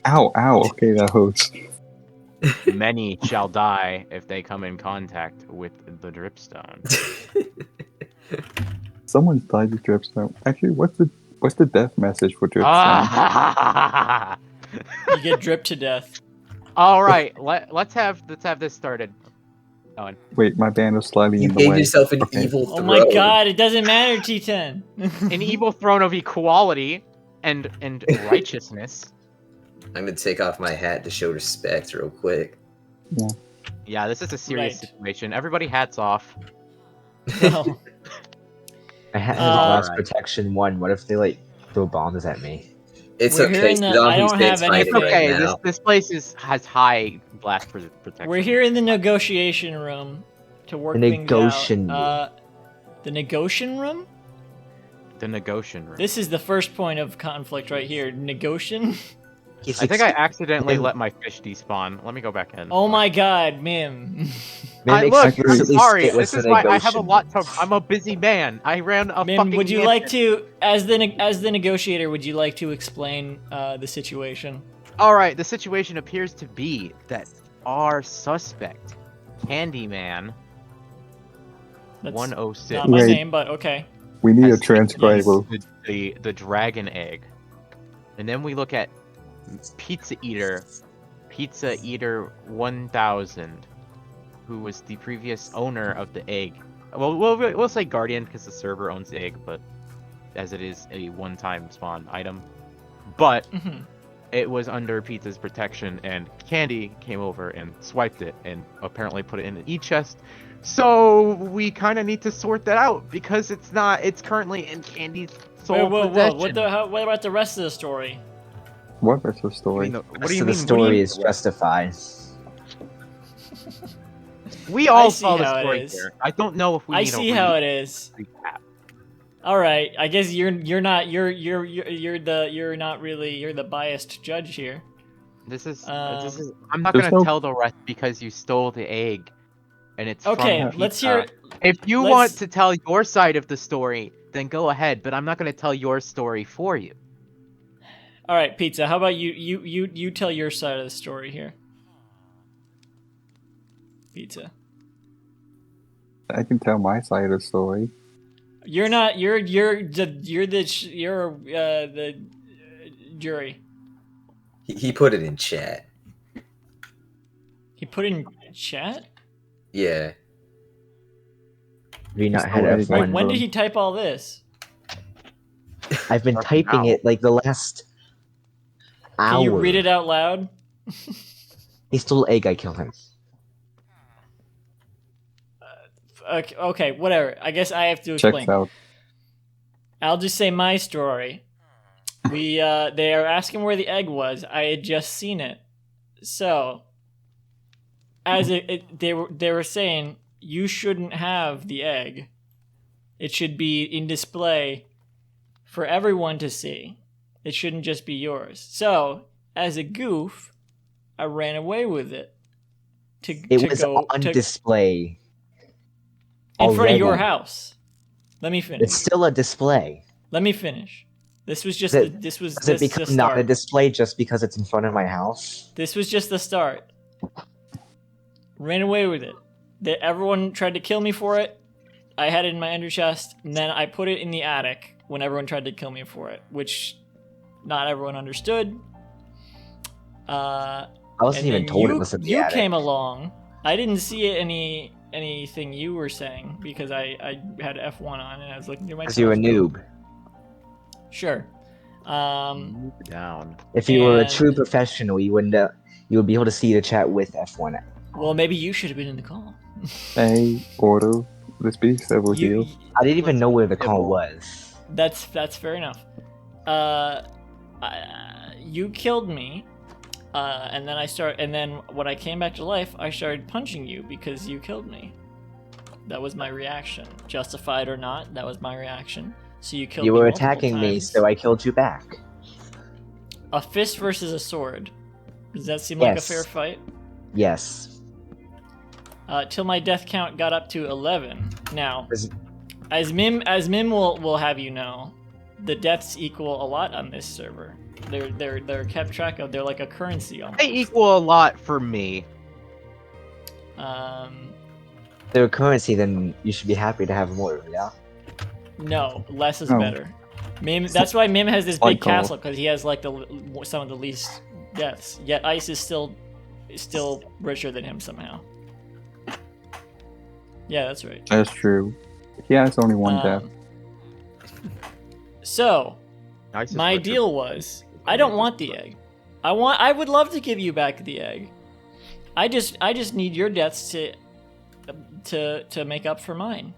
Ow, ow. Okay, that hurts. Many shall die if they come in contact with the dripstone. Someone's died with dripstone. Actually, what's the death message for dripstone? You get dripped to death. All right, let's have this started. Owen. Wait, my band is slightly You in the gave way. yourself an Okay. evil Oh throne. my god, it doesn't matter, T10. An evil throne of equality and righteousness. I'm gonna take off my hat to show respect real quick. Yeah, this is a serious Right. situation. Everybody hats off. No. I had Alright. lost protection 1. What if they like throw bombs at me? It's We're okay. here in the- Saddam I don't Hussein's have fighting anything. Okay, right now. this place has high blast protection. We're here in the negotiation room to work The things negotiation out. The negotiation room? The negotiation room. This is the first point of conflict right here. Negotiation? I think I accidentally let my fish despawn. Let me go back in. Oh my god, Mim. Look, I'm explicitly sorry. state what's This is the why I have a negotiation. lot to. I'm a busy man. I ran a Mim, fucking. would you mansion. like to, as the negotiator, would you like to explain the situation? All right. The situation appears to be that our suspect, Candyman, That's 106, not my Wait. name, but okay. We need a has transcriber. the dragon egg, and then we look at Pizza Eater 1000, who was the previous owner of the egg. Well, we'll say Guardian because the server owns the egg, but as it is a one-time spawn item. But Mhm. it was under Pizza's protection, and Candy came over and swiped it, and apparently put it in an e-chest. So we kind of need to sort that out because it's currently in Candy's sole Whoa, possession. what about the rest of the story? What is the What story? do Rest you of mean? the story is justified. We all see saw the how it story is. here. I don't know if we I need see a how it is. recap. All right, I guess you're not the biased judge here. This is Um, I'm not There's gonna no- tell the rest because you stole the egg, and it's Okay, from let's Pizza. hear. If you let's- want to tell your side of the story, then go ahead. But I'm not gonna tell your story for you. All right, Pizza. How about you tell your side of the story here. Pizza. I can tell my side of the story. You're not. You're the jury. He put it in chat. He put in chat. Yeah. Have you not It's had already Wait, F1? when did he type all this? I've been Fucking typing now. it like the last hour. Can you read it out loud? He stole egg, I killed him. Okay, whatever. I guess I have to Checks explain. out. I'll just say my story. They are asking where the egg was. I had just seen it. So, they were saying you shouldn't have the egg. It should be in display for everyone to see. It shouldn't just be yours. So, as a goof, I ran away with it. It was on display. in front of your already. house. Let me finish. It's still a display. Let me finish. This was just Does it- this was Does it just the become not a start. display just because it's in front of my house? This was just the start. Ran away with it. Everyone tried to kill me for it. I had it in my ender chest, and then I put it in the attic when everyone tried to kill me for it, which not everyone understood. I wasn't And even then told you, it was in the you attic. came along. I didn't see anything you were saying because I had F1 on and I was looking through my. Because you're a noob. Sure. Down. If you were a And- true professional, you would be able to see the chat with F1. Well, maybe you should have been in the call. Hey, order. This be several heal. I didn't even know where the call was. That's fair enough. You killed me, and then when I came back to life, I started punching you because you killed me. That was my reaction, justified or not. That was my reaction. So you killed. You me were multiple attacking me, times. so I killed you back. A fist versus a sword. Does that seem like a Yes. fair fight? Yes. Till my death count got up to 11. Now, Is- as Mim will have you know, the deaths equal a lot on this server. They're kept track of. They're like a currency almost. They equal a lot for me. They're a currency, then you should be happy to have more, yeah? No, less is Oh. better. Mim. That's why Mim has this Like big gold. castle because he has like some of the least deaths. Yet Ice is still richer than him somehow. Yeah, that's right. That's true. He has only one death. So Ice is my richer. deal was, I don't want the egg. I would love to give you back the egg. I just need your deaths to make up for mine.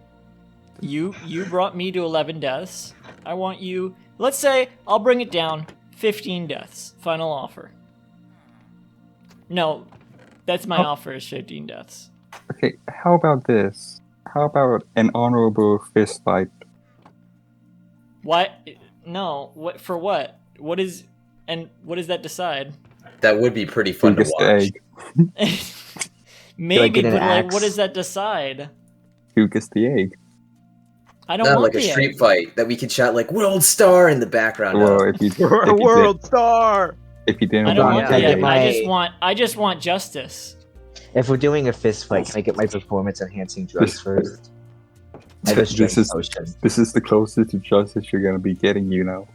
You brought me to 11 deaths. I want you. Let's say I'll bring it down 15 deaths. Final offer. No, that's my offer is 15 deaths. Okay, how about this? How about an honorable fist fight? What? No. What for? What? What is? And what does that decide? That would be pretty fun Who to gets the watch. egg? Maybe, get an but like, axe? what does that decide? Who gets the egg? I don't Not want like a the street egg. fight that we could shout like "World Star" in the background. Well, of. if you World Star. if you didn't I don't Ron, want can I the get egg. my- I just want justice. If we're doing a fist fight, can I get my performance-enhancing drugs first? I have a This strength is- potion. this is the closest to justice you're gonna be getting, you know.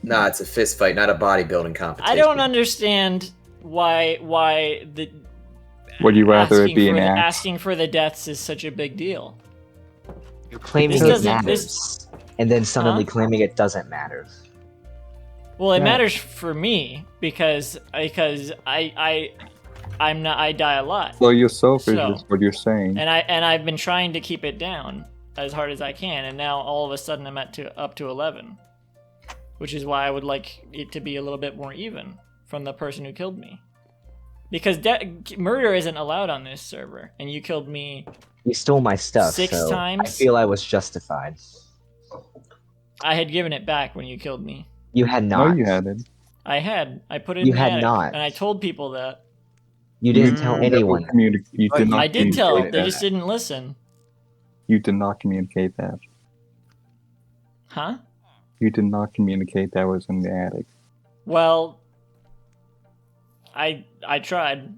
Nah, it's a fist fight, not a bodybuilding competition. I don't understand why the Would you rather it asking be for an the, axe? asking for the deaths is such a big deal. You're claiming This it doesn't- matters, and then suddenly Huh? claiming it doesn't matter. Well, it Yeah. matters for me because I die a lot, Well, you're selfish So- is what you're saying. and I've been trying to keep it down as hard as I can, and now all of a sudden I'm up to 11, which is why I would like it to be a little bit more even from the person who killed me, because murder isn't allowed on this server, and you killed me. You stole my stuff, 6 so I times? feel I was justified. I had given it back when you killed me. You had No, not. you hadn't. I had. I put it You in the had attic, not. and I told people that. You didn't tell Mm, anyone. You did not I did tell them. communicate They that. just didn't listen. You did not communicate that. Huh? You did not communicate that was in the attic. Well, I tried.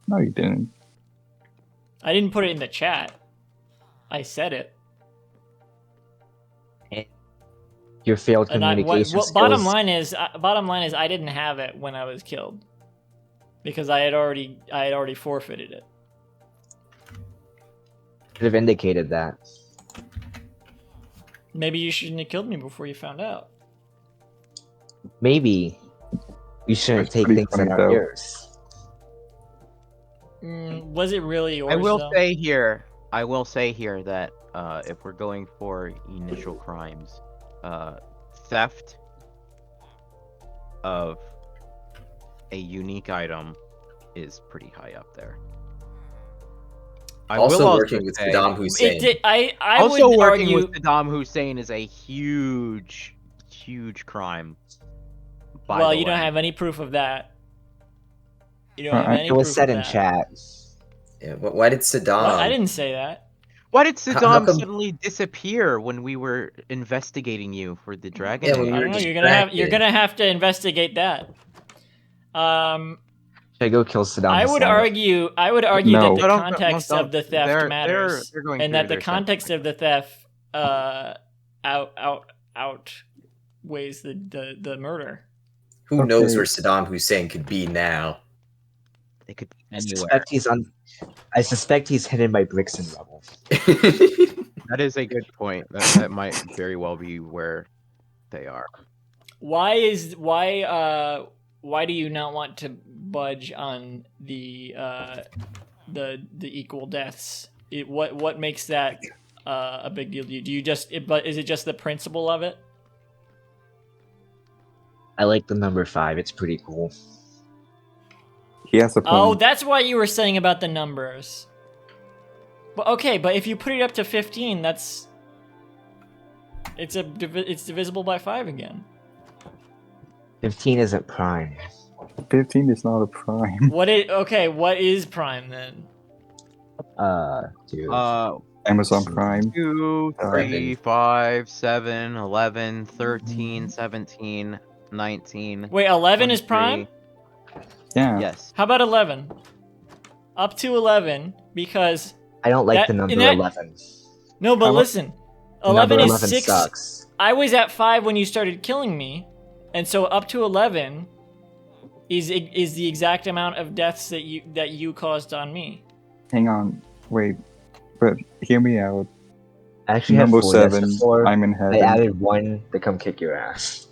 No, you didn't. I didn't put it in the chat. I said it. Your failed And communication skills. bottom line is I didn't have it when I was killed because I had already forfeited it. Could have indicated that. Maybe you shouldn't have killed me before you found out. Maybe you shouldn't That's take pretty things funny, that are though. yours. Was it really yours? I will though? say here that if we're going for initial crimes, theft of a unique item is pretty high up there. I Also will working with say- Saddam Hussein. It did, I also would working argue. with Saddam Hussein is a huge crime. by Well, the you don't way. have any proof of that. You don't have any It was proof said of in that. chat. Yeah, why did Saddam? What? I didn't say that. Why did How Saddam come- suddenly disappear when we were investigating you for the Dragon Yeah, when Age? we I were don't know. You're distracted. gonna have to investigate that. Should I go kill Saddam I would Hussein? argue No. that the No, don't- context don't- of the theft they're- matters, they're going and through that the their context of the theft outweighs the murder. Who knows Okay. where Saddam Hussein could be now? They could be I anywhere. suspect he's hidden by bricks and rubble. That is a good point. That might very well be where they are. Why do you not want to budge on the equal deaths? What makes that a big deal to you? Do you but is it just the principle of it? I like the number 5. It's pretty cool. He has a point. Oh, that's why you were saying about the numbers. But okay, but if you put it up to 15, it's divisible by 5 again. 15 isn't prime. 15 is not a prime. What is prime then? Dude. Amazon Prime. 2, 3, 11. 5, 7, 11, 13, 17, 19. Wait, 11 is 23. prime? Yeah. Yes. How about 11? Up to 11, because... I don't like That- the number in that- 11. No, but How about- listen. The 11 number is 11 6... sucks. I was at 5 when you started killing me, and so up to 11 is the exact amount of deaths that you caused on me. Hang on. Wait. But hear me out. I actually had Number 4 deaths 7, before. I'm in I heaven. added 1 to come kick your ass.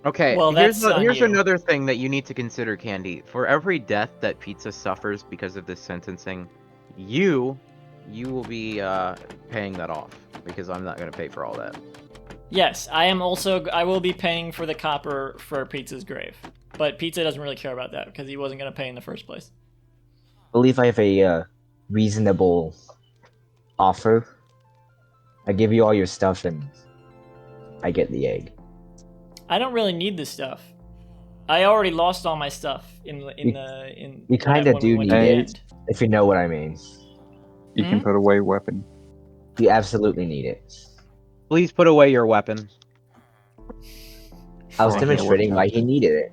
Okay, Well, here's, that's on here's you. another thing that you need to consider, Candy. For every death that Pizza suffers because of this sentencing, you will be paying that off, because I'm not going to pay for all that. Yes, I will be paying for the copper for Pizza's grave. But Pizza doesn't really care about that because he wasn't going to pay in the first place. I believe I have a reasonable offer. I give you all your stuff and I get the egg. I don't really need this stuff. I already lost all my stuff in You kinda when we do went need to the it. end. If you know what I mean. You can Hmm? put away weapon. You absolutely need it. Please put away your weapon. I was Sure. demonstrating why he needed it.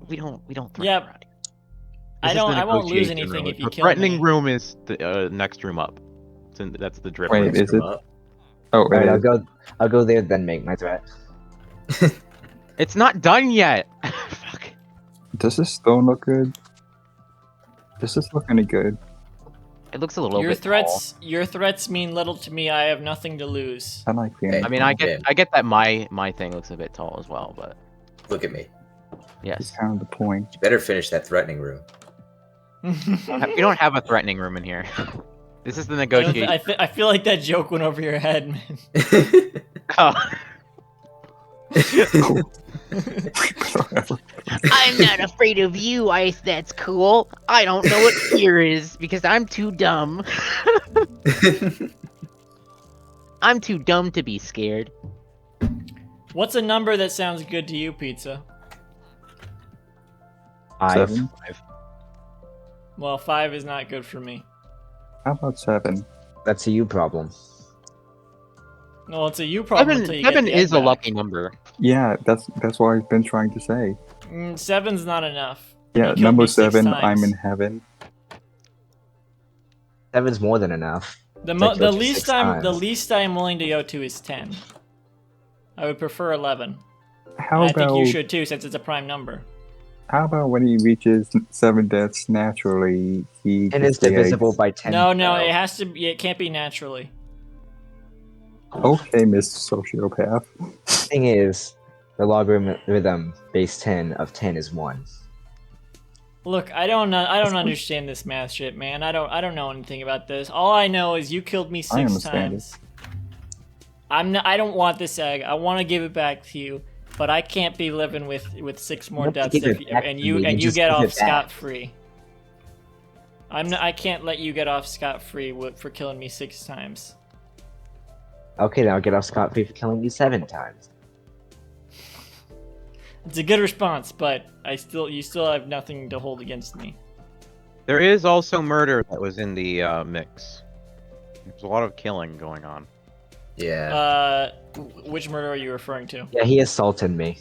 We don't threaten Yep. around here. I This is don't. the I won't lose negotiation anything room. if you The kill threatening me. room is the next room up. That's the drip Wait, room. is it? Up. Oh, it Alright, is. I'll go there then make my threat. It's not done yet. Fuck. Does this stone look good? Does this look any good? It looks a little Your bit your threats mean little to me. I have nothing to lose. I like being. Hey, tall. I mean, I get that my thing looks a bit tall as well, but Look at me. It's yes, kind of the point. You better finish that threatening room. we don't have a threatening room in here. This is the negotiation. I feel like that joke went over your head, man. Oh. I'm not afraid of you, Ice. That's cool. I don't know what fear is because I'm too dumb. I'm too dumb to be scared. What's a number that sounds good to you, Pizza? 5. 7? Well, 5 is not good for me. How about 7? That's a you problem. Well, it's a you problem until you get Seven the is egg a back. lucky number. Yeah, that's what I've been trying to say. 7's not enough. Yeah, killed number me 6 7, times. I'm in heaven. 7's more than enough. The I killed you least 6 the times. least I'm willing to go to is 10. I would prefer 11. How And I about think you should too, since it's a prime number. how about when he reaches 7 deaths naturally, he And gets it's the divisible eggs? by 10. No, now. it has to. It can't be naturally. Okay, Mr. Sociopath. Thing is, the logarithm base 10 of 10 is 1. Look, I don't know. I don't understand this math shit, man. I don't know anything about this. All I know is you killed me 6 understand times. I don't want this egg. I want to give it back to you, but I can't be living with 6 more You have to deaths give it back and to you me. and You you just get give off it back. scot free. I can't let you get off scot free for killing me 6 times. Okay, then I'll get off scot-free for killing you 7 times. It's a good response, but you still have nothing to hold against me. There is also murder that was in the mix. There's a lot of killing going on. Yeah. Which murder are you referring to? Yeah, he assaulted me.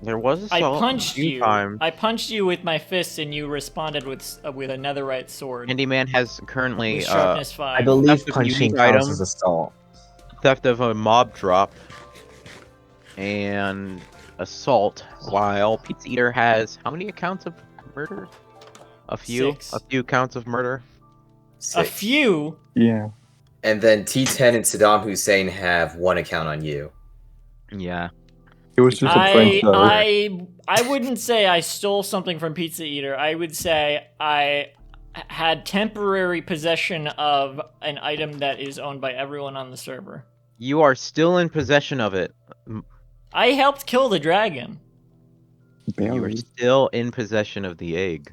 There was I assault punched a few you. times. I punched you with my fists, and you responded with a netherite sword. Candyman has currently With sharpness 5. I believe Theft of punching unique counts item. as assault. theft of a mob drop and assault, while Pizza Eater has how many accounts of murder? A few. 6. A few counts of murder. A 6. few. Yeah. And then T10 and Saddam Hussein have 1 account on you. Yeah. It was just a prank though. I wouldn't say I stole something from Pizza Eater. I would say I had temporary possession of an item that is owned by everyone on the server. You are still in possession of it. I helped kill the dragon. You are Barely. still in possession of the egg.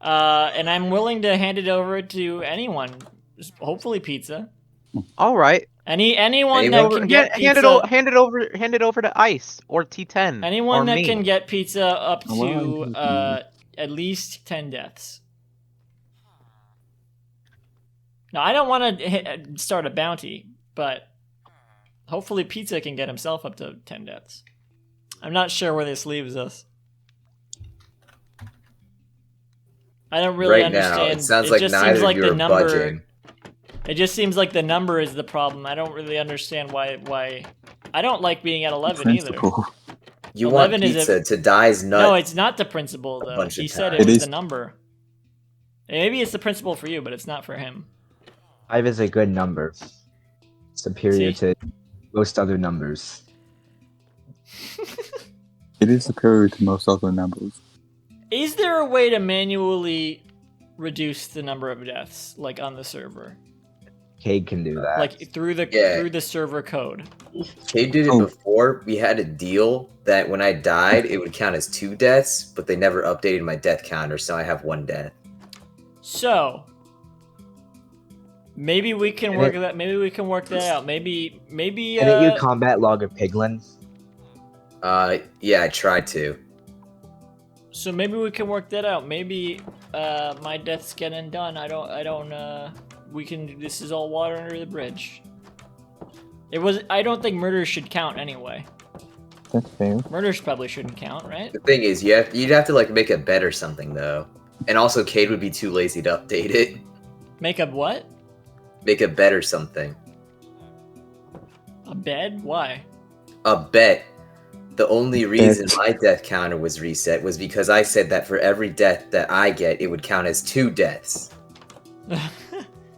And I'm willing to hand it over to anyone. Hopefully Pizza. All right. Anyone that Anyone? can get hand pizza. it over to Ice or T10. Anyone or that me. can get pizza up Oh, well, to I'm at least 10 deaths. Now, I don't want to start a bounty, but Hopefully Pizza can get himself up to 10 deaths. I'm not sure where this leaves us. I don't really right now, understand. it sounds It like just neither seems like of you the are number. budging. It just seems like the number is the problem. I don't really understand why. I don't like being at 11 either. Principle. You want 11 is pizza to die his nut. No, it's not the principal a though. bunch He of said it times. was It the is- number. Maybe it's the principal for you, but it's not for him. 5 is a good number. Superior See? to most other numbers. It is superior to most other numbers. Is there a way to manually reduce the number of deaths, like on the server, Cade can do that. like through Yeah. the server code? Cade did it Oh. before. We had a deal that when I died, it would count as 2 deaths, but they never updated my death counter, so I have 1 death. So maybe we can And work it- that. Maybe we can work that out. Maybe. Didn't you combat log of Piglin? Yeah, I tried to. So maybe we can work that out. Maybe my death's getting done. I don't. We can. This is all water under the bridge. It was. I don't think murders should count anyway. That's fair. Murders probably shouldn't count, right? The thing is, you'd have to like make a bet or something though, and also Cade would be too lazy to update it. Make a what? Make a bet or something. A bed? Why? A bet. The only reason my death counter was reset was because I said that for every death that I get, it would count as 2 deaths.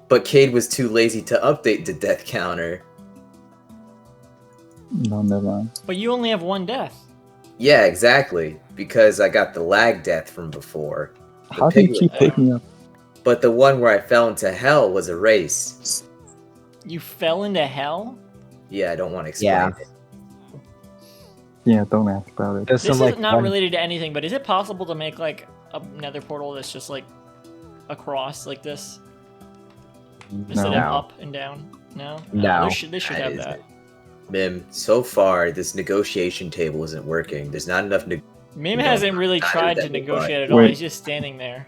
But Cade was too lazy to update the death counter. No, never mind. But you only have 1 death. Yeah, exactly. Because I got the lag death from before. The How did you piglet pick one. me up? But the one where I fell into hell was a race. You fell into hell? Yeah, I don't want to explain Yeah. it. Yeah, don't ask about it. There's This some is like not one- related to anything, but is it possible to make like a nether portal that's just like across like this? Instead of No. up and down? No? No. They should have that. Mim, so far this negotiation table isn't working. There's not enough. Mim No, hasn't really neither tried that to we negotiate tried. at all. Wait. He's just standing there.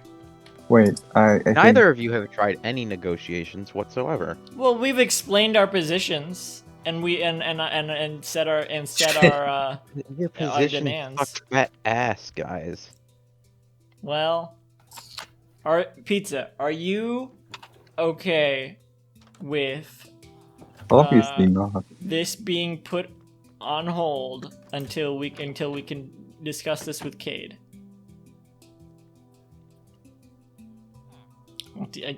Wait, I think Neither of you have tried any negotiations whatsoever. Well, we've explained our positions and we and set our Your our position demands. sucks fat ass, guys. well, Pizza, are you okay with obviously not. this being put on hold until we can discuss this with Cade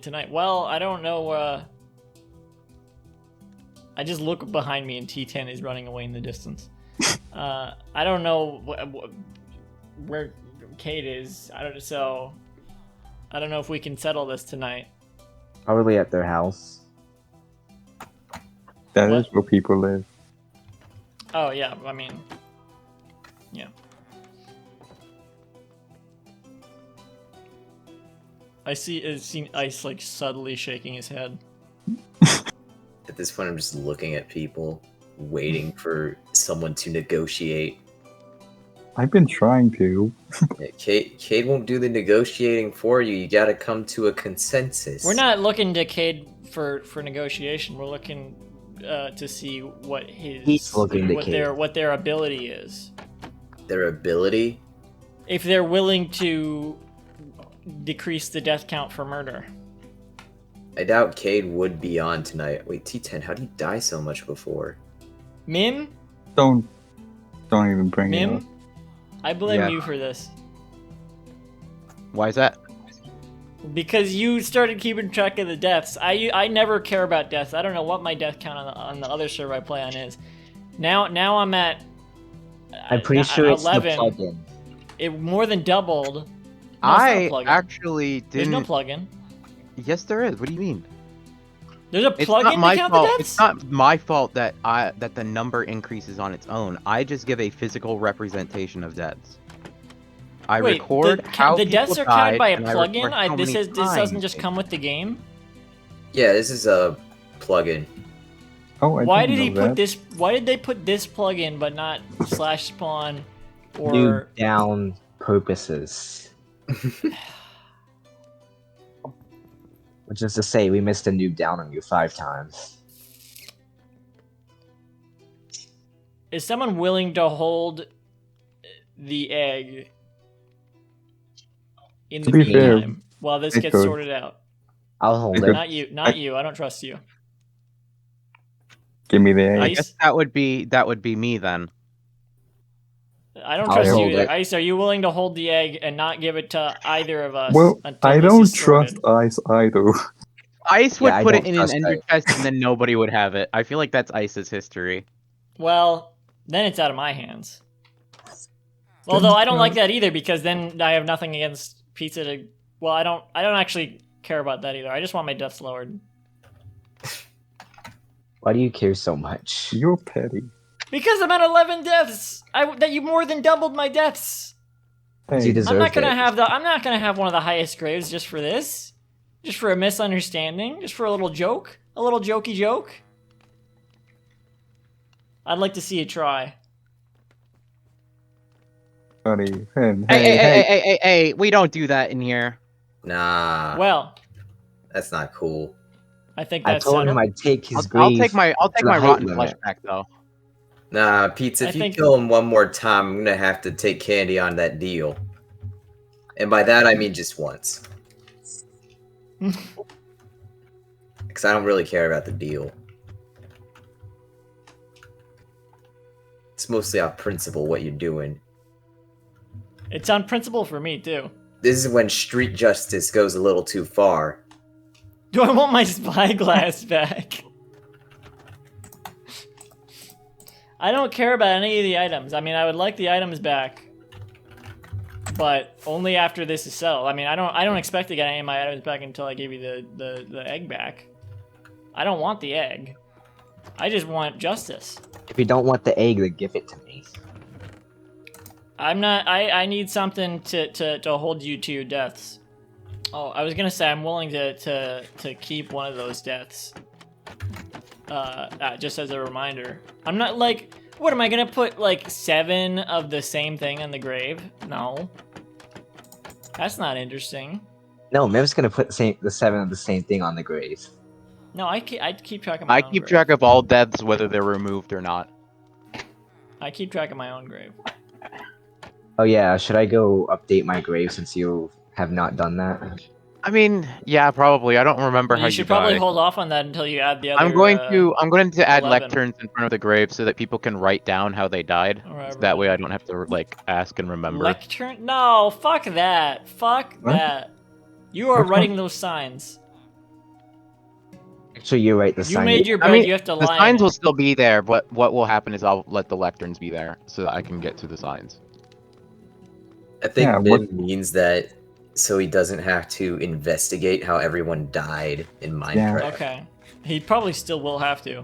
tonight? Well, I don't know. I just look behind me and T10 is running away in the distance. I don't know where Cade is. I don't know if we can settle this tonight. Probably at their house. That is What? where people live. Oh yeah, I mean, yeah. I seen Ice like subtly shaking his head. At this point, I'm just looking at people, waiting for someone to negotiate. I've been trying to. Yeah, Cade won't do the negotiating for you. You gotta come to a consensus. We're not looking to Cade for negotiation. We're looking to see what He's looking to Cade. what their ability is. Their ability. If they're willing to decrease the death count for murder. I doubt Cade would be on tonight. Wait, T10, how did you die so much before? Mim, Don't even bring it up. Mim, I blame Yeah. you for this. Why is that? Because you started keeping track of the deaths. I never care about deaths. I don't know what my death count on the other server I play on is. Now I'm at. I'm pretty sure it's the 11. plugin. It more than doubled. No, it's not a I plugin. actually There's didn't. no plugin. Yes, there is. What do you mean? There's a It's plugin not to my count fault. the deaths. It's not my fault that the number increases on its own. I just give a physical representation of deaths. I Wait, record the, how the deaths people are counted died, by a and I plugin. record how This many doesn't times just they come with the game. Yeah, this is a plugin. Oh, I Why didn't did he know put that. this? Why did they put this plugin but not slash spawn or? New down purposes. Which is to say, we missed a noob down on you 5 times. Is someone willing to hold the egg in the To be fair, meantime while this I gets could. sorted out? I'll hold I it. Not you. Not you. I don't trust you. Give me the I egg. Ice? guess that would be me then. I don't I'll trust you hold either. it. Ice, are you willing to hold the egg and not give it to either of us? Well, until I this don't is sorted? trust Ice either. Ice would Yeah, I put it don't in an trust ender Ice. chest and then nobody would have it. I feel like that's Ice's history. Well, then it's out of my hands. Although I don't like that either because then I have nothing against Pizza to. Well, I don't actually care about that either. I just want my deaths lowered. Why do you care so much? You're petty. Because I'm at 11 deaths. That you more than doubled my deaths. You Hey, deserve I'm not gonna it. have I'm not gonna have one of the highest graves just for this. Just for a misunderstanding. Just for a little joke. A little jokey joke. I'd like to see you try. buddy. Hey, we don't do that in here. Nah, Well, that's not cool. I think I that's told him settled. I'd take his I'll grave. take my to the height rotten limit. flesh back though. Nah, Pizza, I if you think- kill him one more time, I'm gonna have to take Candy on that deal. And by that I mean just once. Because I don't really care about the deal. It's mostly on principle what you're doing. It's on principle for me too. This is when street justice goes a little too far. Do I want my spyglass back? I don't care about any of the items. I mean, I would like the items back, but only after this is settled. I mean, I don't expect to get any of my items back until I give you the egg back. I don't want the egg. I just want justice. If you don't want the egg, then give it to me. I'm not. I need something to hold you to your deaths. Oh, I was gonna say I'm willing to keep one of those deaths. Just as a reminder. I'm not like. What am I gonna put like 7 of the same thing on the grave? No. That's not interesting. No, Mev's gonna put the 7 of the same thing on the grave. No, I keep track of my I own keep grave. track of all deaths, whether they're removed or not. I keep track of my own grave. Oh yeah, should I go update my grave since you have not done that? I mean, yeah, probably. I don't remember how You you should probably died. hold off on that until you add the other. I'm going to add 11. lecterns in front of the grave so that people can write down how they died. Or So that way I don't have to like ask and remember. Lectern? No, fuck that. Fuck What? that. You are What's writing those signs. Actually, you're right. The You sign. made your I bed. mean, You have to The lie. signs in will it. still be there, but what will happen is I'll let the lecterns be there so that I can get to the signs. I think Yeah, Min what- means that so he doesn't have to investigate how everyone died in Minecraft. Okay. He probably still will have to.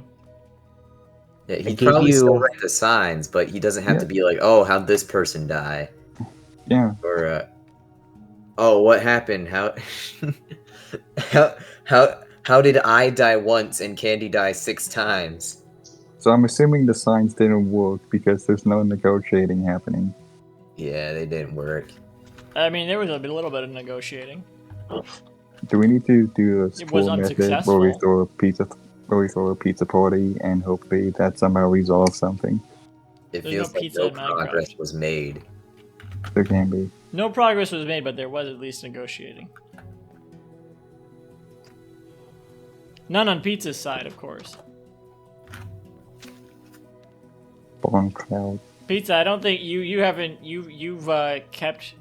Yeah, I he'd gave probably still you- write the signs, but he doesn't have Yeah. to be like, oh, how'd this person die? Yeah, Or, oh, what happened? How, how did I die once and Candy die 6 times? so I'm assuming the signs didn't work because there's no negotiating happening. Yeah, they didn't work. I mean, there was a little bit of negotiating. Do we need to do a was school method where we unsuccessful. throw a pizza party and hopefully that somehow resolves something? It There's feels no like pizza no in Minecraft. progress was made. There can be. No progress was made, but there was at least negotiating. None on Pizza's side, of course. Born cloud. Pizza, I don't think you've kept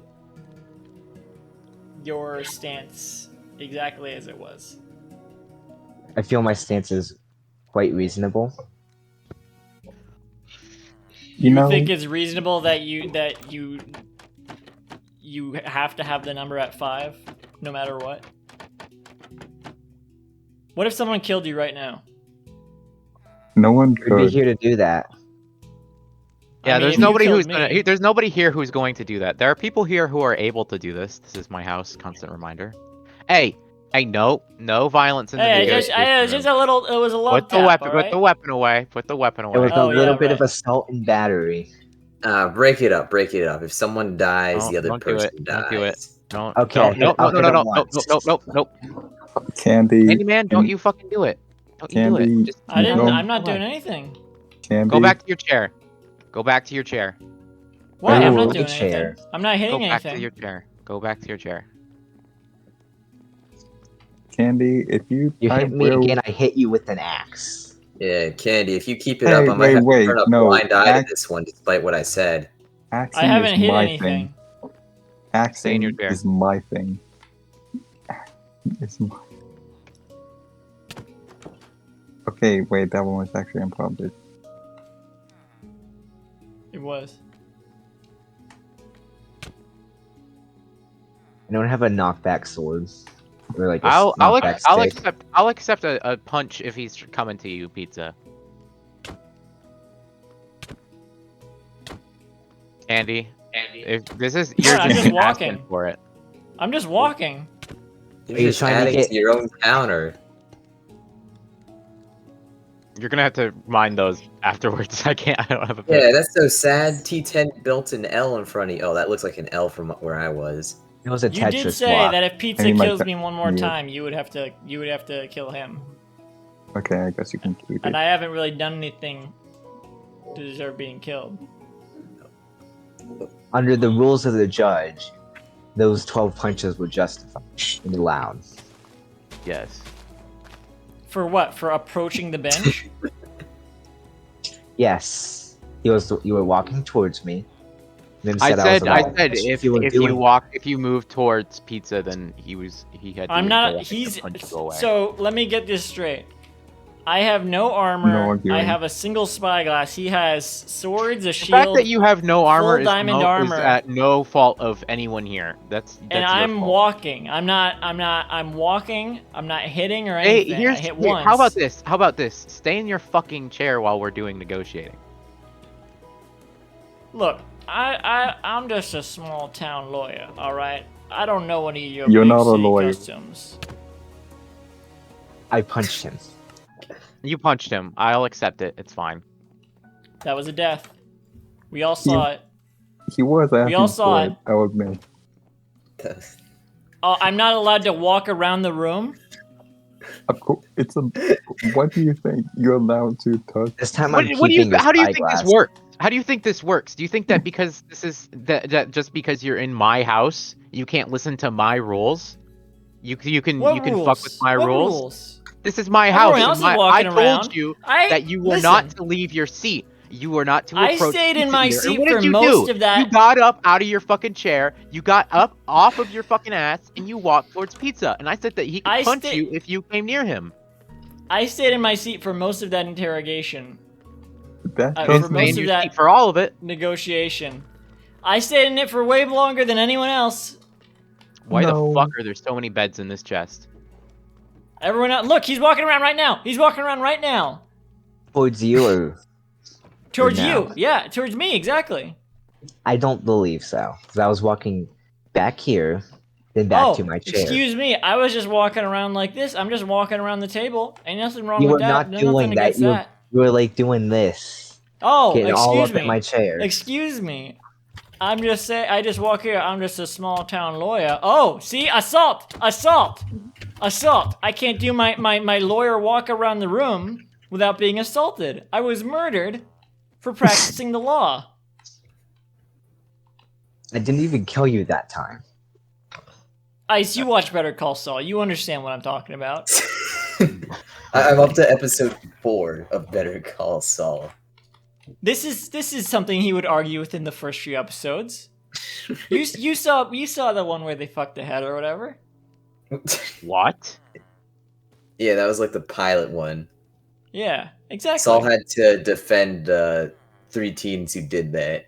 your stance exactly as it was. I feel my stance is quite reasonable. You know, think it's reasonable that you have to have the number at 5, no matter what? What if someone killed you right now? no one We'd be could. here to do that. Yeah, I mean, there's if you nobody killed who's me- gonna. There's nobody here who's going to do that. There are people here who are able to do this. This is my house. Constant reminder. Hey, no violence in the Hey, video. it was just a little. It was a love Put the tap, weapon. all right? Put the weapon away. Put the weapon It away. was Oh, a yeah, little bit of right. assault and battery. Break it up, break it up. If someone dies, the other Don't do person it, dies. don't do it. Don't. Okay, No. I'll hit him No. once. Nope. Candy, Candyman, don't you fucking do it. Don't you do Candy, it. Just I didn't. No. I'm not doing anything. Candy, go back to your chair. Go back to your chair. What? I'm Ooh, not a doing chair. anything. I'm not Go hitting back to anything. your chair. Go back to your chair. Candy, if you, You I hit me will. again, I hit you with an axe. Yeah, Candy, if you keep it Hey, up, I might have to wait, turn a no, blind eye act- to this one, despite what I said. Axing I haven't is hit my anything. thing. Stay in your Axing chair. is my thing. It's my... Okay, wait, that one was actually unprompted. It was. I don't have a knockback sword. Or like a I'll knockback stick. accept a punch if he's coming to you, Pizza. Andy, if this is you're I'm just just asking walking. for it. I'm just walking. You're Are you just trying to adding get- to your own counter. You're gonna have to mind those afterwards. I can't. I don't have a. Yeah, that's so sad. T10 built an L in front of you. Oh, that looks like an L from where I was. It was a You did Tetris say block. that if Pizza Any of my kills te- me one more yeah. time, you would have to kill him. Okay, I guess you can keep And it. I haven't really done anything to deserve being killed. Under the rules of the judge, those 12 punches were justified and allowed. Yes. For what? For approaching the bench? Yes, you were walking towards me. Then I was said allowed. if were if you move towards Pizza, then he had. To I'm go not. ahead and He's. punch you away. So let me get this straight. I have no armor. No arguing. I have a single spyglass. He has swords, a the shield, fact that you have no armor is, diamond armor. is at no fault of anyone here. That's and your I'm fault. walking. I'm walking. I'm not hitting or Hey, anything. I hit here, once. how about this? How about this? Stay in your fucking chair while we're doing negotiating. Look, I'm just a small town lawyer. All right. I don't know any of your You're big not a city lawyer. customs. I punched him. You punched him. I'll accept it. It's fine. That was a death. We all saw it. He was asking all saw for it. it, I'll admit. Oh, I'm not allowed to walk around the room. Of course, it's a. What do you think? You're allowed to touch? This time What, I'm what do you? keeping the How do you think this spyglass. works? How do you think this works? Do you think that because this is that just because you're in my house, you can't listen to my rules? You can What you can rules? fuck with my What rules. This is my house. Everyone else is I walking told around. you I that you were listen, not to leave your seat. You were not to I approach. stayed in Pizza my here. And seat what for did you most do? of that. You got up out of your fucking chair. You got up off of your fucking ass, and you walked towards Pizza. And I said that he could I punch stay- you if you came near him. I stayed in my seat for most of that interrogation. That For doesn't most Stay in of your that- seat for all of it. Negotiation. I stayed in it for way longer than anyone else. Why No. the fuck are there so many beds in this chest? Everyone else, look, he's walking around right now. He's walking around right now. Towards you, or Towards now. you. Yeah, towards me, exactly. I don't believe so. Because I was walking back here, then back to my chair. Excuse me, I was just walking around like this. I'm just walking around the table. Ain't nothing wrong You with were that. not There's doing nothing that. against You that. were like doing this, Oh, getting all excuse up me. in my chair. Excuse me. I'm just saying, I just walk here. I'm just a small town lawyer. Oh, see, assault, assault, assault. I can't do my lawyer walk around the room without being assaulted. I was murdered for practicing the law. I didn't even kill you that time. Ice, you watch Better Call Saul. You understand what I'm talking about. I'm up to episode 4 of Better Call Saul. This is something he would argue within the first few episodes. You saw the one where they fucked the head or whatever. What? Yeah, that was like the pilot one. Yeah, exactly. Saul had to defend 3 teens who did that.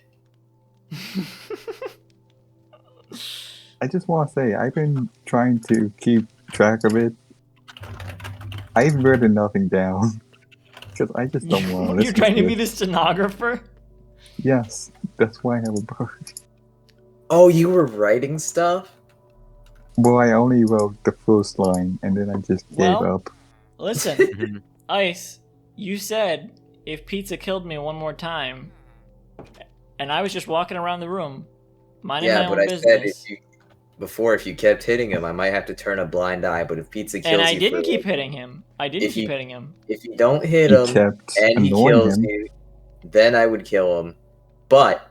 I just want to say, I've been trying to keep track of it. I've written nothing down. Because I just don't want to You're listen trying to to be it. the stenographer? Yes, that's why I have a bird. Oh, you were writing stuff? Well, I only wrote the first line, and then I just gave Well, up. Listen, Mhm. Ice, you said if Pizza killed me one more time, and I was just walking around the room, minding my Yeah, own but I business, said if you kept hitting him, I might have to turn a blind eye. But if Pizza kills and I you, didn't for, keep like, hitting him. I didn't if keep you- hitting him. if you don't hit He him kept and he annoying kills him. you, then I would kill him. but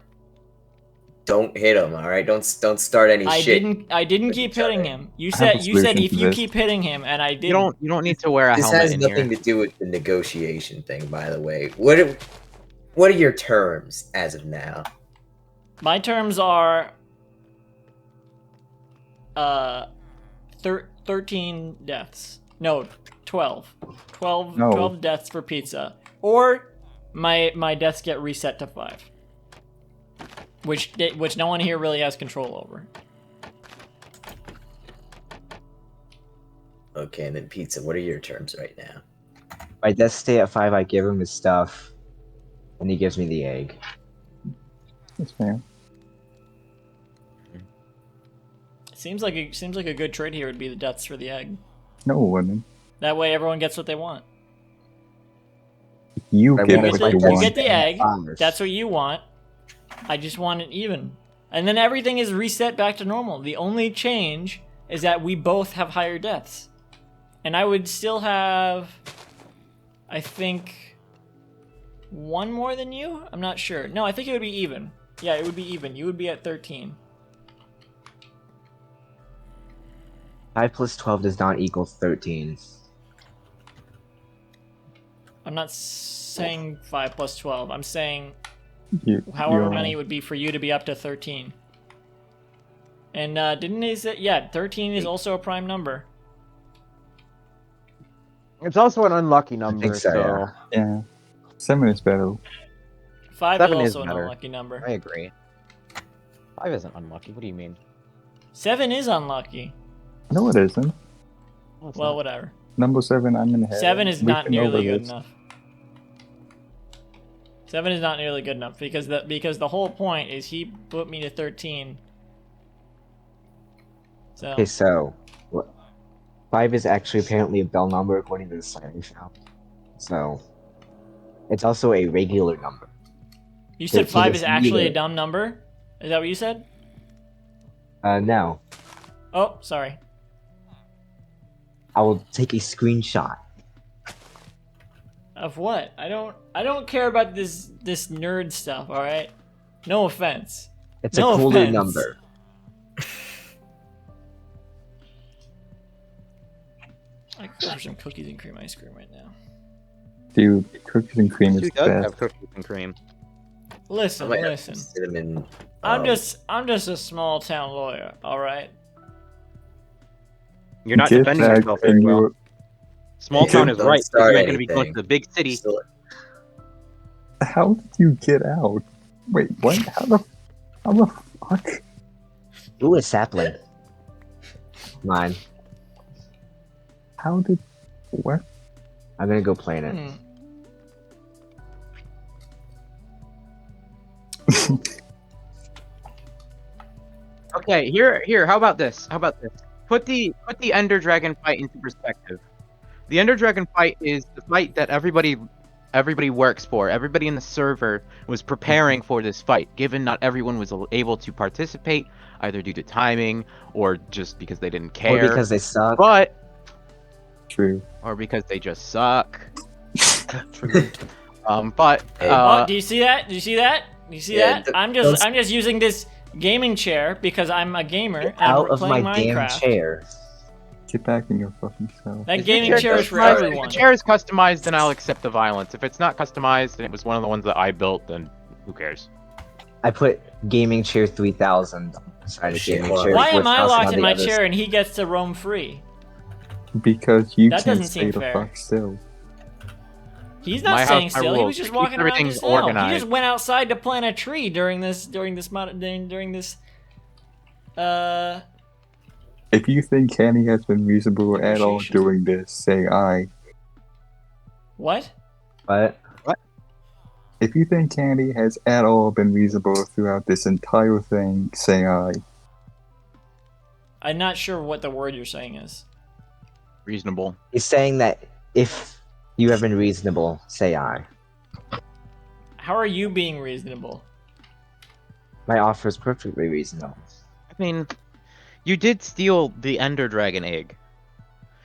don't hit him. All right, don't start any shit. I didn't with keep each other. hitting him. You I have a said solution if to you this. keep hitting him, and I didn't. You don't need to wear a This helmet has in nothing here. to do with the negotiation thing, by the way. What are your terms as of now? My terms are 13 deaths. No, 12. 12, No. 12 deaths for pizza. Or my deaths get reset to 5. Which no one here really has control over. Okay, and then Pizza, what are your terms right now? My death stay at 5, I give him his stuff, and he gives me the egg. That's fair. Seems like a good trade here would be the deaths for the egg. No, it wouldn't. That way everyone gets what they want. You I get want what my you death You want. get the egg. Five. That's what you want. I just want it even. And then everything is reset back to normal. The only change is that we both have higher deaths. And I would still have, I think, one more than you? I'm not sure. No, I think it would be even. Yeah, it would be even. You would be at 13. 5 plus 12 does not equal 13. I'm not saying 5 plus 12. I'm saying You, however you're- many it would be for you to be up to 13. And didn't they say, yeah, 13 is also a prime number. It's also an unlucky number, think so, yeah. Yeah. 7 is better. 5 7 is is also an better. unlucky number. I agree. 5 isn't unlucky. What do you mean? 7 is unlucky. No, it isn't. Oh, it's Well, not. whatever. Number 7, I'm in heaven. 7 is We've not been over nearly good this. enough. 7 is not nearly good enough because the whole point is he put me to 13. So Okay, so 5 is actually apparently a Bell number according to the site I found. So it's also a regular number. you said 13 5 is is actually a neither. dumb number? Is that what you said? No. Oh, sorry. I will take a screenshot. Of what? I don't care about this nerd stuff, all right? No offense. It's No a cooler offense. number. I could go for some cookies and cream ice cream right now. Dude, cookies and cream is Who the does best. have cookies and cream? I Listen, might have listen. some cinnamon. I'm just a small town lawyer, all right? You're not Get defending back yourself very in well. your- Small town is Don't right, but start you ain't gonna be close anything. to the big city. Still, How did you get out? Wait, what? How the fuck? Ooh, a sapling. Mine. How did what? I'm gonna go plant it. Hmm. Okay, here. How about this? How about this? Put the Ender Dragon fight into perspective. The Ender Dragon fight is the fight that everybody works for. Everybody in the server was preparing for this fight, given not everyone was able to participate, either due to timing or just because they didn't Or care, because they suck. but True. or because they just suck. But Hey. Oh, do you see that? Do you see that? Do you see Yeah, that? I'm just don't- I'm just using this gaming chair because I'm a gamer and Out I'm of my playing damn Minecraft. chair. Get back in your fucking self. That if the gaming chair is for customized- everyone. If the chair is customized, then I'll accept the violence. If it's not customized and it was one of the ones that I built, then who cares? I put gaming chair 3000 inside of Shit, gaming hold on. chair. Why am I 4000 locked on in the my others. chair and he gets to roam free? Because you That can't doesn't stay seem the fair. fuck still. He's My not house, staying my still. He rules. was just Keep walking around everything just now. He organized. just went outside to plant a tree during this If you think Kenny has been reasonable at all Negotiation. doing this, say I. what? But If you think Candy has at all been reasonable throughout this entire thing, say I. I'm not sure what the word you're saying is. Reasonable. he's saying that if you have been reasonable, say I. How are you being reasonable? My offer is perfectly reasonable. I mean, you did steal the Ender Dragon egg.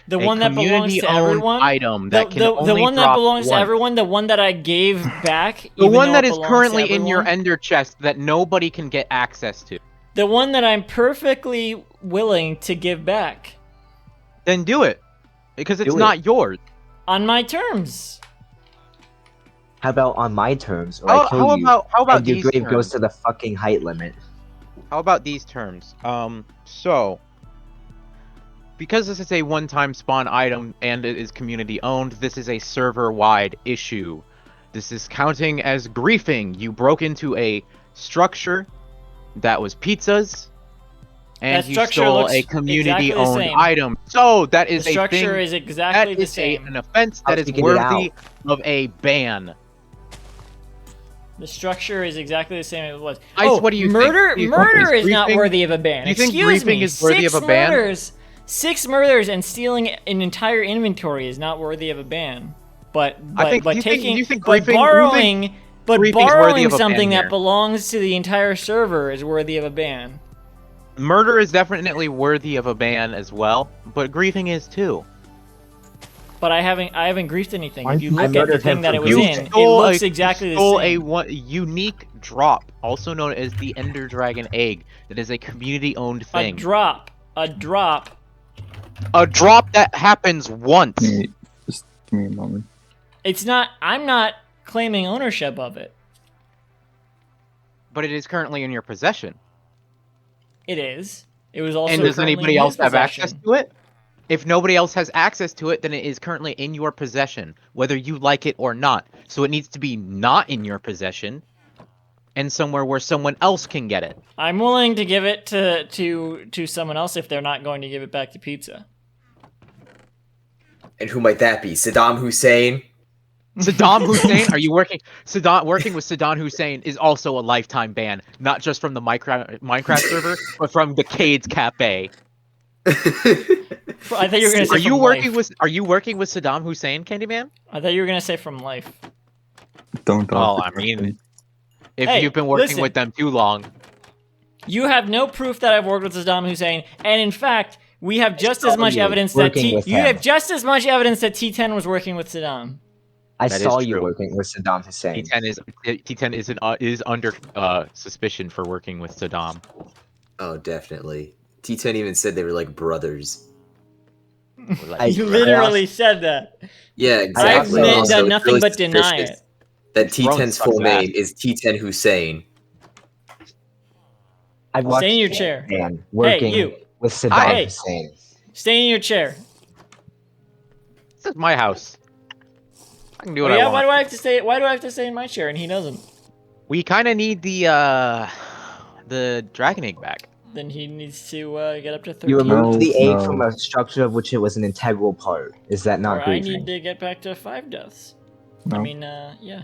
The A one that belongs to community-owned everyone. item The, that can the only one that drop belongs to once. everyone. The one that I gave back. The even one though that it is belongs to currently in your everyone. ender chest that nobody can get access to. The one that I'm perfectly willing to give back Then do it. Because it's Do it. not yours. on my terms. How about on my terms, or I kill you, how about and your these grave terms? goes to the fucking height limit? How about these terms? So because this is a one-time spawn item and it is community owned, this is a server-wide issue. This is counting as griefing. You broke into a structure that was pizzas, and That you structure stole looks a exactly the community-owned same. item. So that The is a structure thing. is exactly That the is same. an offense I'll that is figure it worthy of a ban. The structure is exactly the same as it was. Ice, what do you think? murder, Do you think Murder is is not griefing- worthy of a ban. do you think Excuse griefing me. is worthy of a ban? Murders, 6 murders and stealing an entire inventory is not worthy of a ban. But I think- but you think- taking you think but griefing- borrowing but griefing's worthy borrowing of a ban something here? that belongs to the entire server is worthy of a ban. Murder is definitely worthy of a ban as well, but griefing is too. But I haven't griefed anything. Why If you did- look I at the murdered him thing that for it was You in, it stole looks a- exactly you the stole same. a unique drop, also known as the Ender Dragon Egg, that is a community-owned A thing. drop. A drop that happens once. Wait, just give me a moment. It's not. I'm not claiming ownership of it. But it is currently in your possession. It is. It was also. And does currently anybody in else his have access possession. to it? If nobody else has access to it, then it is currently in your possession, whether you like it or not. So it needs to be not in your possession, and somewhere where someone else can get it. I'm willing to give it to someone else if they're not going to give it back to Pizza. And who might that be? Saddam Hussein? Saddam Hussein, are you working? Working with Saddam Hussein is also a lifetime ban, not just from the Minecraft server, but from the Cades Cafe. I thought you were gonna say Are you from working life. with? Are you working with Saddam Hussein, Candyman? I thought you were gonna say from life. Don't talk. Well, I mean, if Hey, you've been working listen. with them too long, You have no proof that I've worked with Saddam Hussein, and in fact, we have just as saw much you evidence that working with you him. have just as much evidence that T10 was working with Saddam. I That is saw you true. working with Saddam Hussein. T10 is under suspicion for working with Saddam. Oh, definitely. T10 even said they were like brothers. Like, I- You literally said that. Yeah, exactly. I've Also, done it's nothing really but deny suspicious it. That Throne T10's sucks full ass. name is T10 Hussein. I watched Stay in your chair. man working you. with Saddam Hey. Hussein. Stay in your chair. This is my house. I can do what Oh, I yeah, want. why do I have to stay? Why do I have to stay in my chair and he doesn't? We kind of need the dragon egg back. Then he needs to get up to 13. You removed No, the egg no. from a structure of which it was an integral part. Is that or not I griefing? need to get back to 5 deaths. I No. mean, yeah.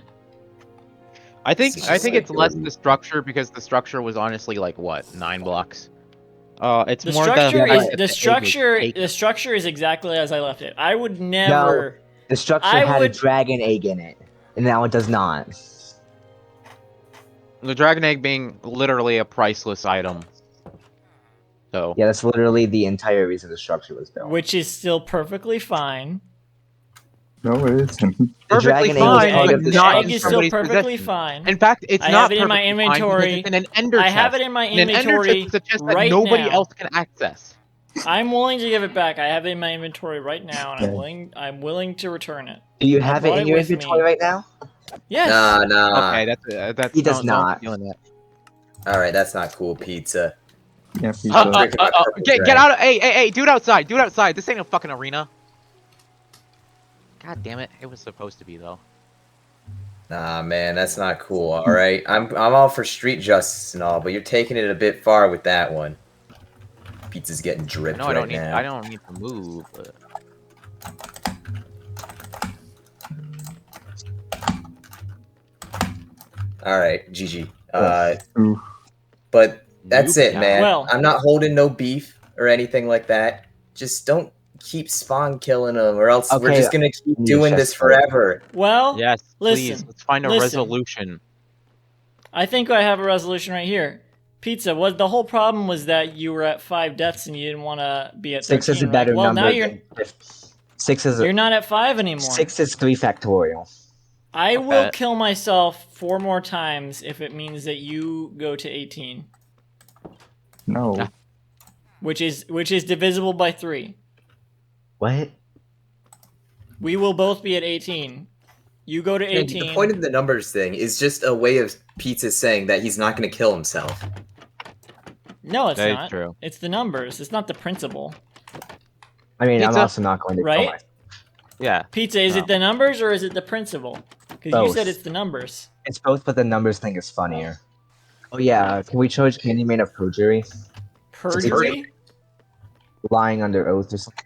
This is I just think like it's less building- the structure because the structure was honestly like what 9 blocks. It's The more structure the is fact that the egg structure. taken. The structure is exactly as I left it. I would never. The structure I had would- a dragon egg in it, and now it does not. The dragon egg being literally a priceless item. So Yeah, that's literally the entire reason the structure was built. Which is still perfectly fine. No, it isn't. The perfectly dragon egg was fine, part but of the The not egg in is still somebody's perfectly possession. fine. In fact, it's I not have it in my perfectly fine because inventory. it's in an ender I chest. have it in my And an ender inventory chest is a chest that right nobody now. else can access. I'm willing to give it back. I have it in my inventory right now, and Okay. I'm willing to return it. Do you I have it brought in it your with inventory me. right now? Yes. Nah. Okay, that's He does don't not. be doing that. All right, that's not cool, pizza. Yeah, pizza. Drinking my purple Get dragon. out of hey, do it outside. Do it outside. This ain't a fucking arena. God damn it. It was supposed to be though. Nah, man, that's not cool. All right, I'm all for street justice and all, but you're taking it a bit far with that one. Pizza's getting dripped No, right now. I don't need to move. But... All right, GG. Ooh. But that's Nope. it, man. Well- I'm not holding no beef or anything like that. Just don't keep spawn killing them, or else we're Okay, just gonna keep need doing to this shut up. forever. Well, Yes, please. listen, Let's find a listen. resolution. I think I have a resolution right here. Pizza, was the whole problem was that you were at 5 deaths and you didn't want to be at 13, 6 is a right? better Well, number. now you're 6 is you're not at 5 anymore. 6 is 3 factorial. I will Okay. kill myself 4 more times if it means that you go to 18, No. Ah. which is divisible by 3. What? We will both be at 18. You go to And 18. the point of the numbers thing is just a way of Pizza saying that he's not going to kill himself. No, it's That is not. true. It's the numbers. It's not the principle. I mean, I'm Pizza, also not going to kill right? myself. Yeah. Pizza, is it the numbers or is it the principle? Because you Both. said it's the numbers. It's both, but the numbers thing is funnier. Oh yeah, can we charge Candyman of perjury? Perjury? Lying under oath or something?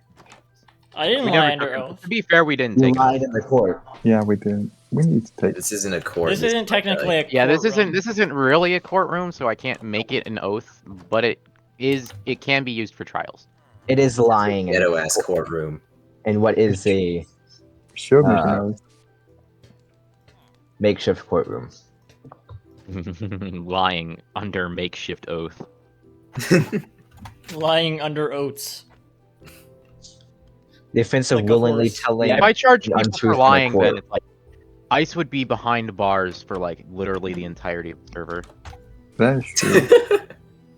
I didn't We lie never under took him. oath. To be fair, we didn't You take him. lied in the court. Yeah, we did. We need to take. This isn't a court. This isn't technically a Yeah, this courtroom. isn't really a courtroom, so I can't make it an oath, but it can be used for trials. It is lying in ghetto the ass court. courtroom. And what is a Show me Uh, knows. makeshift courtroom? Lying under makeshift oath. Lying under oaths. The offense of Like a willingly horse. telling. If I charge an people untruth for in the lying, court. then it's like ICE would be behind bars for like literally the entirety of the server. That is true.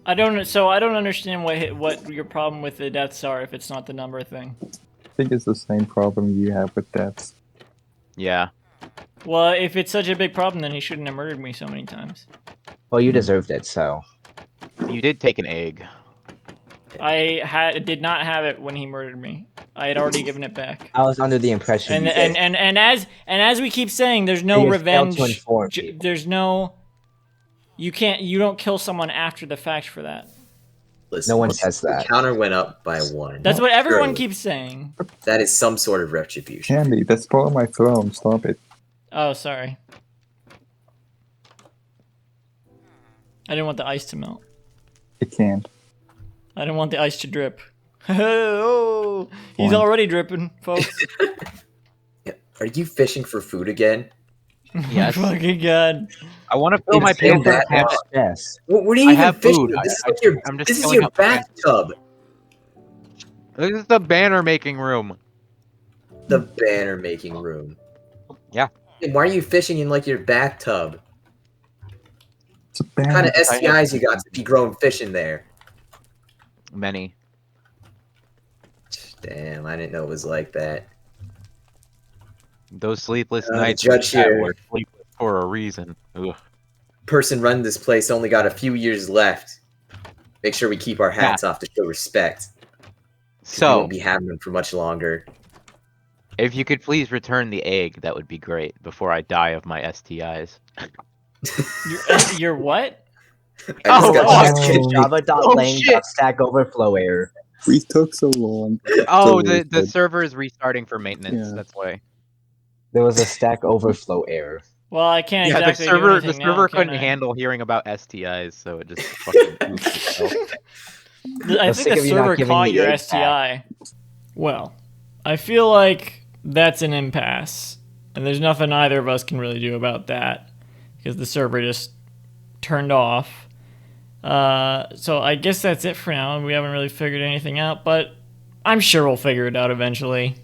I don't understand what your problem with the deaths are if it's not the number thing. I think it's the same problem you have with deaths. Yeah. Well, if it's such a big problem, then he shouldn't have murdered me so many times. Well, you deserved it, so. You did take an egg. I did not have it when he murdered me. I had already given it back. I was under the impression. And you did. and as we keep saying, there's no You failed revenge. to inform me. There's no. You don't kill someone after the fact for that. Listen, No one the says that. counter went up by 1. That's what everyone Surely. keeps saying. That is some sort of retribution. Candy, that's part of my throne. Stop it. Oh, sorry. I didn't want the ice to melt. It can't. I didn't want the ice to drip. Oh, he's Fine. already dripping, folks. Are you fishing for food again? Yes. Fucking god. I want to fill my It's been pail that from long. Yes. What are you I even have fishing? food. This is, I- like your, I'm just this is filling your up my- bathtub. This is the banner making room. The banner making room. Yeah. And why are you fishing in like your bathtub? It's a What kind of bad. STIs you got to be growing fish in there? Many. Damn, I didn't know it was like that. Those sleepless The nights judge here. were sleepless for a reason. Ugh. Person running this place only got a few years left. Make sure we keep our hats off to show respect. 'Cause we So, won't be having them for much longer. if you could please return the egg, that would be great before I die of my STIs. You're what? I just Oh, got God. shit kicked. Java.lang.stack overflow error. We took so long. Oh, So the good. server is restarting for maintenance. Yeah. That's why. There was a stack overflow error. Well, I can't Yeah, exactly the server do the anything server now, can couldn't I? handle hearing about STIs, so it just fucking goofed itself. I I'm think sick the of you not server giving caught me your egg STI. Well, I feel like that's an impasse, and there's nothing either of us can really do about that because the server just turned off. So I guess that's it for now. We haven't really figured anything out, but I'm sure we'll figure it out eventually.